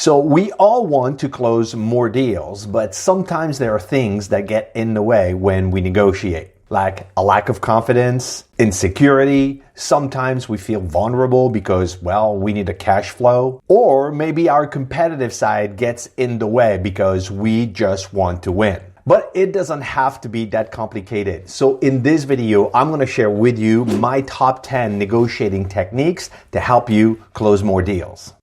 So we all want to close more deals, but sometimes there are things that get in the way when we negotiate, like a lack of confidence, insecurity. Sometimes we feel vulnerable because, well, we need a cash flow. Or maybe our competitive side gets in the way because we just want to win. But it doesn't have to be that complicated. So in this video, I'm going to share with you my top 10 negotiating techniques to help you close more deals.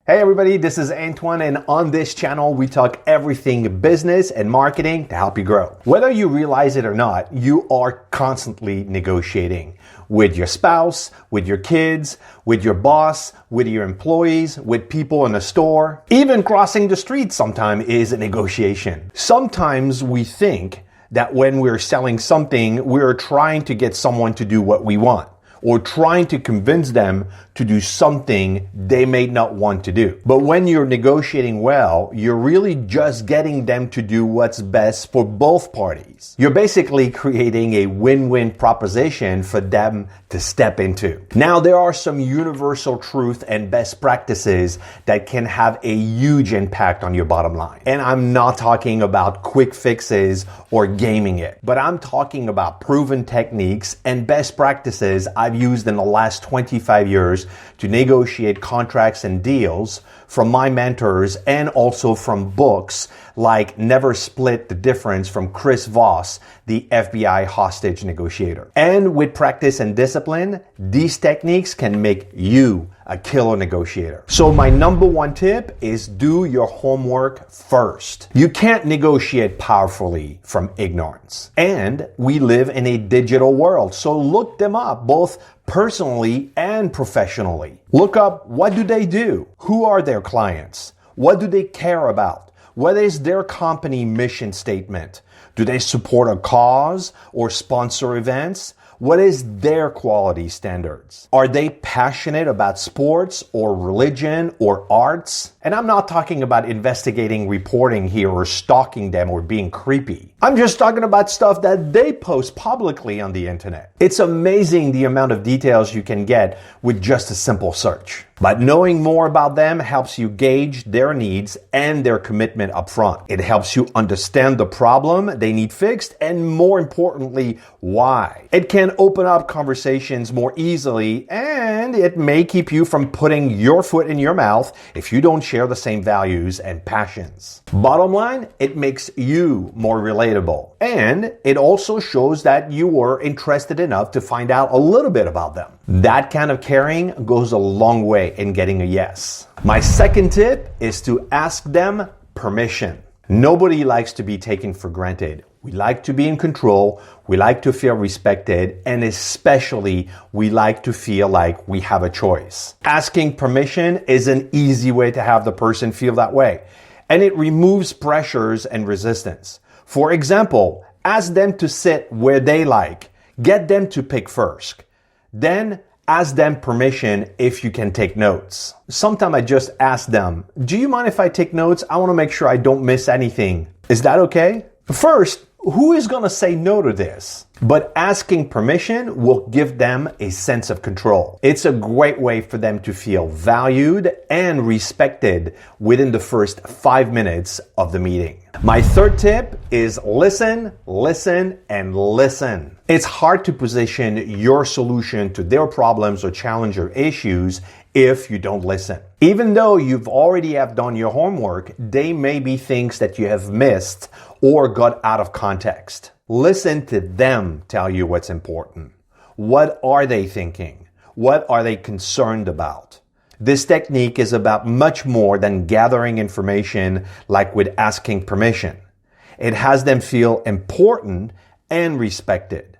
Hey everybody, this is Antoine, and on this channel we talk everything business and marketing to help you grow. Whether you realize it or not, you are constantly negotiating with your spouse, with your kids, with your boss, with your employees, with people in the store. Even crossing the street sometimes is a negotiation. Sometimes we think that when we're selling something, we're trying to get someone to do what we want, or trying to convince them to do something they may not want to do. But when you're negotiating well, you're really just getting them to do what's best for both parties. You're basically creating a win-win proposition for them to step into. Now, there are some universal truth and best practices that can have a huge impact on your bottom line. And I'm not talking about quick fixes or gaming it, but I'm talking about proven techniques and best practices I've used in the last 25 years to negotiate contracts and deals from my mentors and also from books like Never Split the Difference from Chris Voss, the FBI hostage negotiator. And with practice and discipline, these techniques can make you a killer negotiator. So my number one tip is do your homework first. You can't negotiate powerfully from ignorance. And we live in a digital world, so look them up both personally and professionally. Look up, what do they do? Who are their clients? What do they care about? What is their company mission statement? Do they support a cause or sponsor events? What is their quality standards? Are they passionate about sports or religion or arts? And I'm not talking about investigating reporting here or stalking them or being creepy. I'm just talking about stuff that they post publicly on the internet. It's amazing the amount of details you can get with just a simple search. But knowing more about them helps you gauge their needs and their commitment up front. It helps you understand the problem they need fixed and, more importantly, why. It can open up conversations more easily, and it may keep you from putting your foot in your mouth if you don't share the same values and passions. Bottom line, it makes you more relatable. And it also shows that you were interested enough to find out a little bit about them. That kind of caring goes a long way in getting a yes. My second tip is to ask them permission. Nobody likes to be taken for granted. We like to be in control, we like to feel respected, and especially we like to feel like we have a choice. Asking permission is an easy way to have the person feel that way, and it removes pressures and resistance. For example, ask them to sit where they like. Get them to pick first. Then ask them permission if you can take notes. Sometimes I just ask them, do you mind if I take notes? I want to make sure I don't miss anything. Is that okay? First, who is going to say no to this? But asking permission will give them a sense of control. It's a great way for them to feel valued and respected within the first 5 minutes of the meeting. My third tip is listen, listen, and listen. It's hard to position your solution to their problems or challenge or issues if you don't listen. Even though you've already have done your homework, they may be things that you have missed or got out of context. Listen to them tell you what's important. What are they thinking? What are they concerned about? This technique is about much more than gathering information like with asking permission. It has them feel important and respected.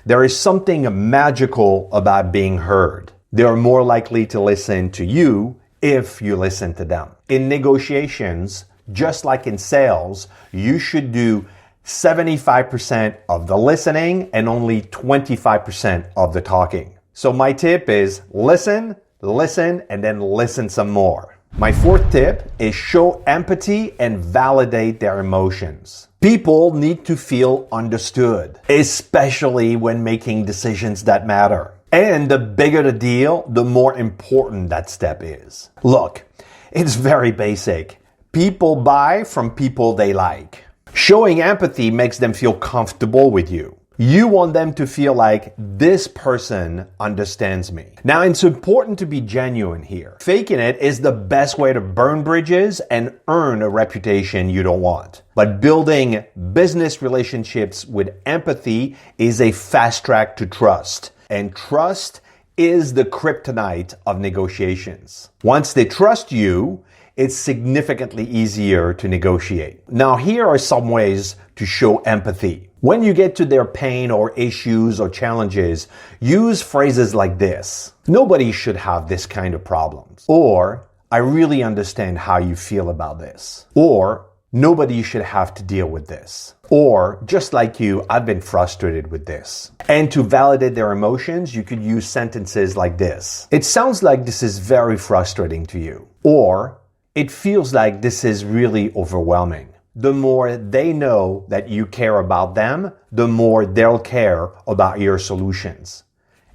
There is something magical about being heard. They are more likely to listen to you if you listen to them. In negotiations, just like in sales, you should do 75% of the listening and only 25% of the talking. So my tip is listen, listen, and then listen some more. My fourth tip is show empathy and validate their emotions. People need to feel understood, especially when making decisions that matter. And the bigger the deal, the more important that step is. Look, it's very basic. People buy from people they like. Showing empathy makes them feel comfortable with you. You want them to feel like this person understands me. Now, it's important to be genuine here. Faking it is the best way to burn bridges and earn a reputation you don't want. But building business relationships with empathy is a fast track to trust. And trust is the kryptonite of negotiations. Once they trust you, it's significantly easier to negotiate. Now, here are some ways to show empathy. When you get to their pain or issues or challenges, use phrases like this. Nobody should have this kind of problems. Or, I really understand how you feel about this. Or, nobody should have to deal with this. Or, just like you, I've been frustrated with this. And to validate their emotions, you could use sentences like this. It sounds like this is very frustrating to you. Or, it feels like this is really overwhelming. The more they know that you care about them, the more they'll care about your solutions.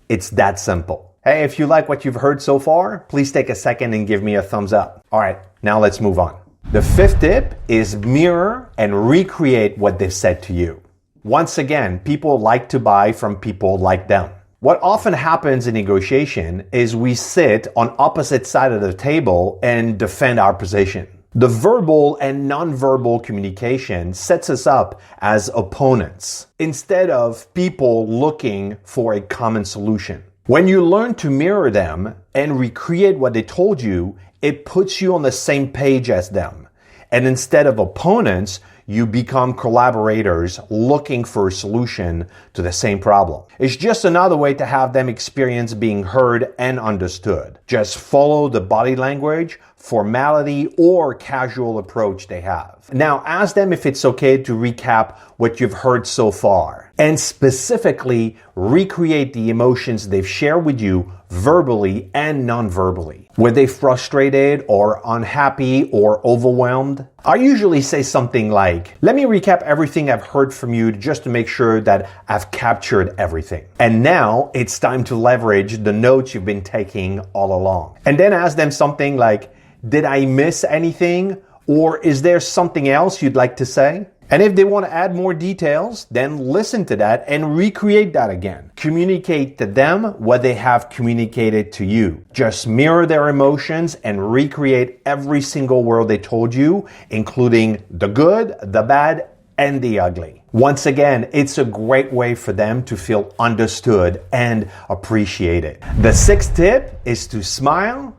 It's that simple. Hey, if you like what you've heard so far, please take a second and give me a thumbs up. All right, now let's move on. The fifth tip is mirror and recreate what they've said to you. Once again, people like to buy from people like them. What often happens in negotiation is we sit on opposite sides of the table and defend our position. The verbal and nonverbal communication sets us up as opponents instead of people looking for a common solution. When you learn to mirror them and recreate what they told you, it puts you on the same page as them. And instead of opponents, you become collaborators looking for a solution to the same problem. It's just another way to have them experience being heard and understood. Just follow the body language, formality, or casual approach they have. Now ask them if it's okay to recap what you've heard so far, and specifically recreate the emotions they've shared with you verbally and non-verbally. Were they frustrated or unhappy or overwhelmed? I usually say something like, let me recap everything I've heard from you just to make sure that I've captured everything. And now it's time to leverage the notes you've been taking all along. And then ask them something like, did I miss anything? Or is there something else you'd like to say? And if they want to add more details, then listen to that and recreate that again. Communicate to them what they have communicated to you. Just mirror their emotions and recreate every single word they told you, including the good, the bad, and the ugly. Once again, it's a great way for them to feel understood and appreciated. The sixth tip is to smile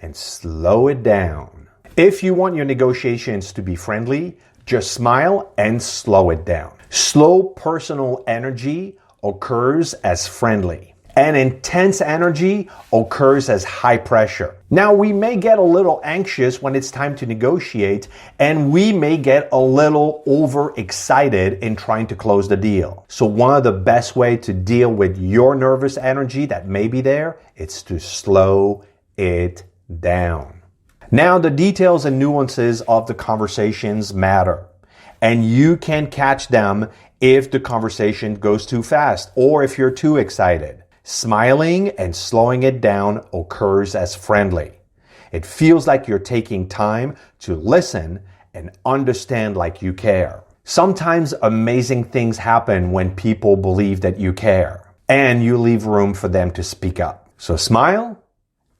and slow it down. If you want your negotiations to be friendly, just smile and slow it down. Slow personal energy occurs as friendly, and intense energy occurs as high pressure. Now, we may get a little anxious when it's time to negotiate, and we may get a little overexcited in trying to close the deal. So one of the best ways to deal with your nervous energy that may be there is to slow it down. Now, the details and nuances of the conversations matter, and you can catch them if the conversation goes too fast or if you're too excited. Smiling and slowing it down occurs as friendly. It feels like you're taking time to listen and understand like you care. Sometimes amazing things happen when people believe that you care, and you leave room for them to speak up. So smile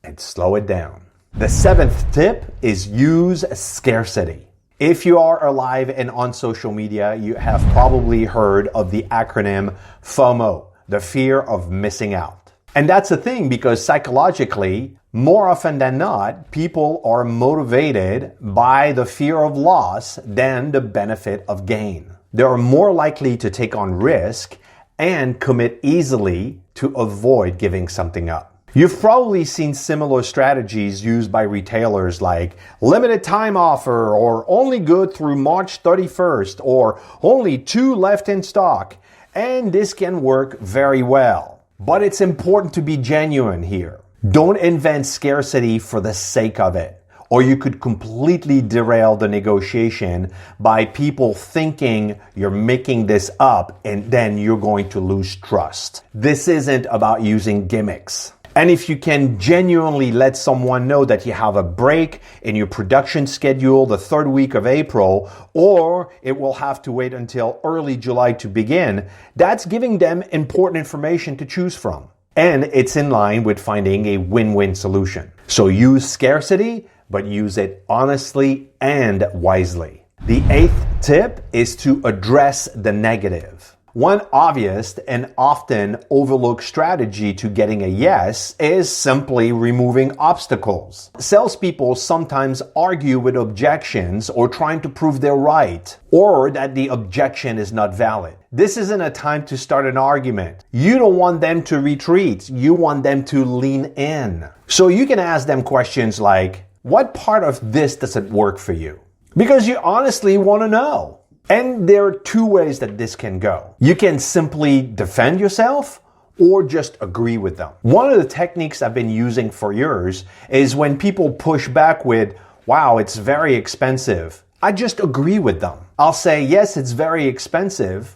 and slow it down. The seventh tip is use scarcity. If you are alive and on social media, you have probably heard of the acronym FOMO, the fear of missing out. And that's the thing, because psychologically, more often than not, people are motivated by the fear of loss than the benefit of gain. They are more likely to take on risk and commit easily to avoid giving something up. You've probably seen similar strategies used by retailers like limited time offer, or only good through March 31st, or only 2 left in stock. And this can work very well. But it's important to be genuine here. Don't invent scarcity for the sake of it, Or you could completely derail the negotiation by people thinking you're making this up, and then you're going to lose trust. This isn't about using gimmicks. And if you can genuinely let someone know that you have a break in your production schedule the third week of April, or it will have to wait until early July to begin, that's giving them important information to choose from. And it's in line with finding a win-win solution. So use scarcity, but use it honestly and wisely. The 8th tip is to address the negative. One obvious and often overlooked strategy to getting a yes is simply removing obstacles. Salespeople sometimes argue with objections or trying to prove they're right, or that the objection is not valid. This isn't a time to start an argument. You don't want them to retreat. You want them to lean in. So you can ask them questions like, what part of this doesn't work for you? Because you honestly want to know. And there are two ways that this can go. You can simply defend yourself or just agree with them. One of the techniques I've been using for years is when people push back with, wow, it's very expensive. I just agree with them. I'll say, yes, it's very expensive,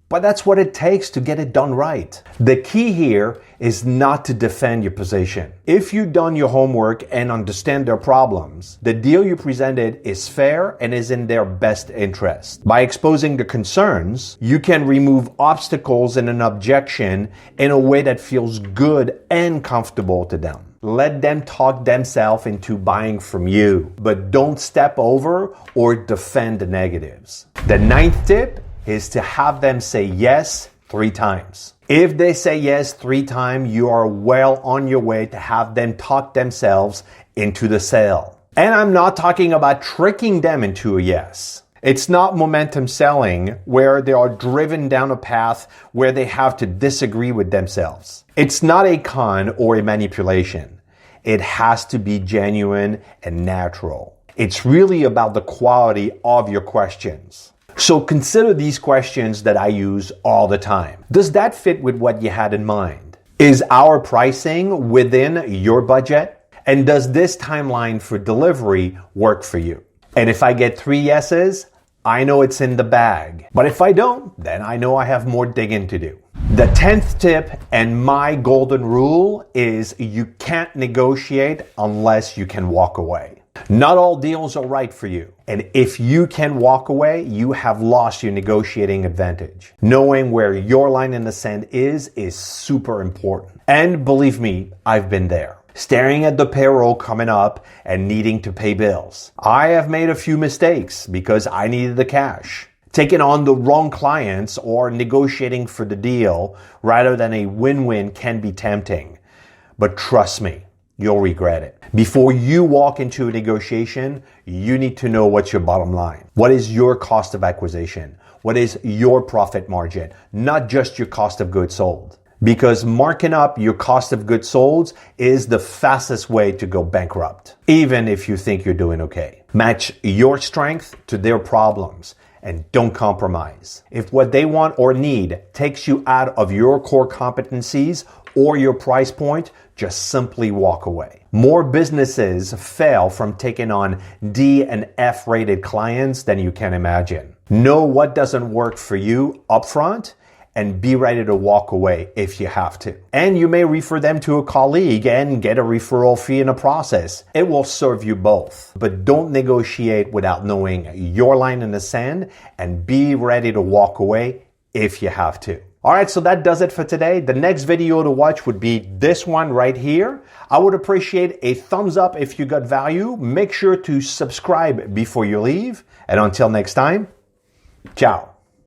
but that's what it takes to get it done right. The key here is not to defend your position. If you've done your homework and understand their problems, the deal you presented is fair and is in their best interest. By exposing the concerns, you can remove obstacles in an objection in a way that feels good and comfortable to them. Let them talk themselves into buying from you, but don't step over or defend the negatives. The 9th tip is to have them say yes 3 times. If they say yes 3 times, you are well on your way to have them talk themselves into the sale. And I'm not talking about tricking them into a yes. It's not momentum selling where they are driven down a path where they have to disagree with themselves. It's not a con or a manipulation. It has to be genuine and natural. It's really about the quality of your questions. So consider these questions that I use all the time. Does that fit with what you had in mind? Is our pricing within your budget? And does this timeline for delivery work for you? And if I get 3 yeses, I know it's in the bag. But if I don't, then I know I have more digging to do. The 10th tip and my golden rule is you can't negotiate unless you can walk away. Not all deals are right for you. And if you can walk away, you have lost your negotiating advantage. Knowing where your line in the sand is super important. And believe me, I've been there. Staring at the payroll coming up and needing to pay bills. I have made a few mistakes because I needed the cash. Taking on the wrong clients or negotiating for the deal rather than a win-win can be tempting. But trust me, you'll regret it. Before you walk into a negotiation, you need to know what's your bottom line. What is your cost of acquisition? What is your profit margin? Not just your cost of goods sold. Because marking up your cost of goods sold is the fastest way to go bankrupt, even if you think you're doing okay. Match your strength to their problems and don't compromise. If what they want or need takes you out of your core competencies or your price point, just simply walk away. More businesses fail from taking on D and F rated clients than you can imagine. Know what doesn't work for you upfront and be ready to walk away if you have to. And you may refer them to a colleague and get a referral fee in the process. It will serve you both. But don't negotiate without knowing your line in the sand and be ready to walk away if you have to. All right, so that does it for today. The next video to watch would be this one right here. I would appreciate a thumbs up if you got value. Make sure to subscribe before you leave. And until next time, ciao.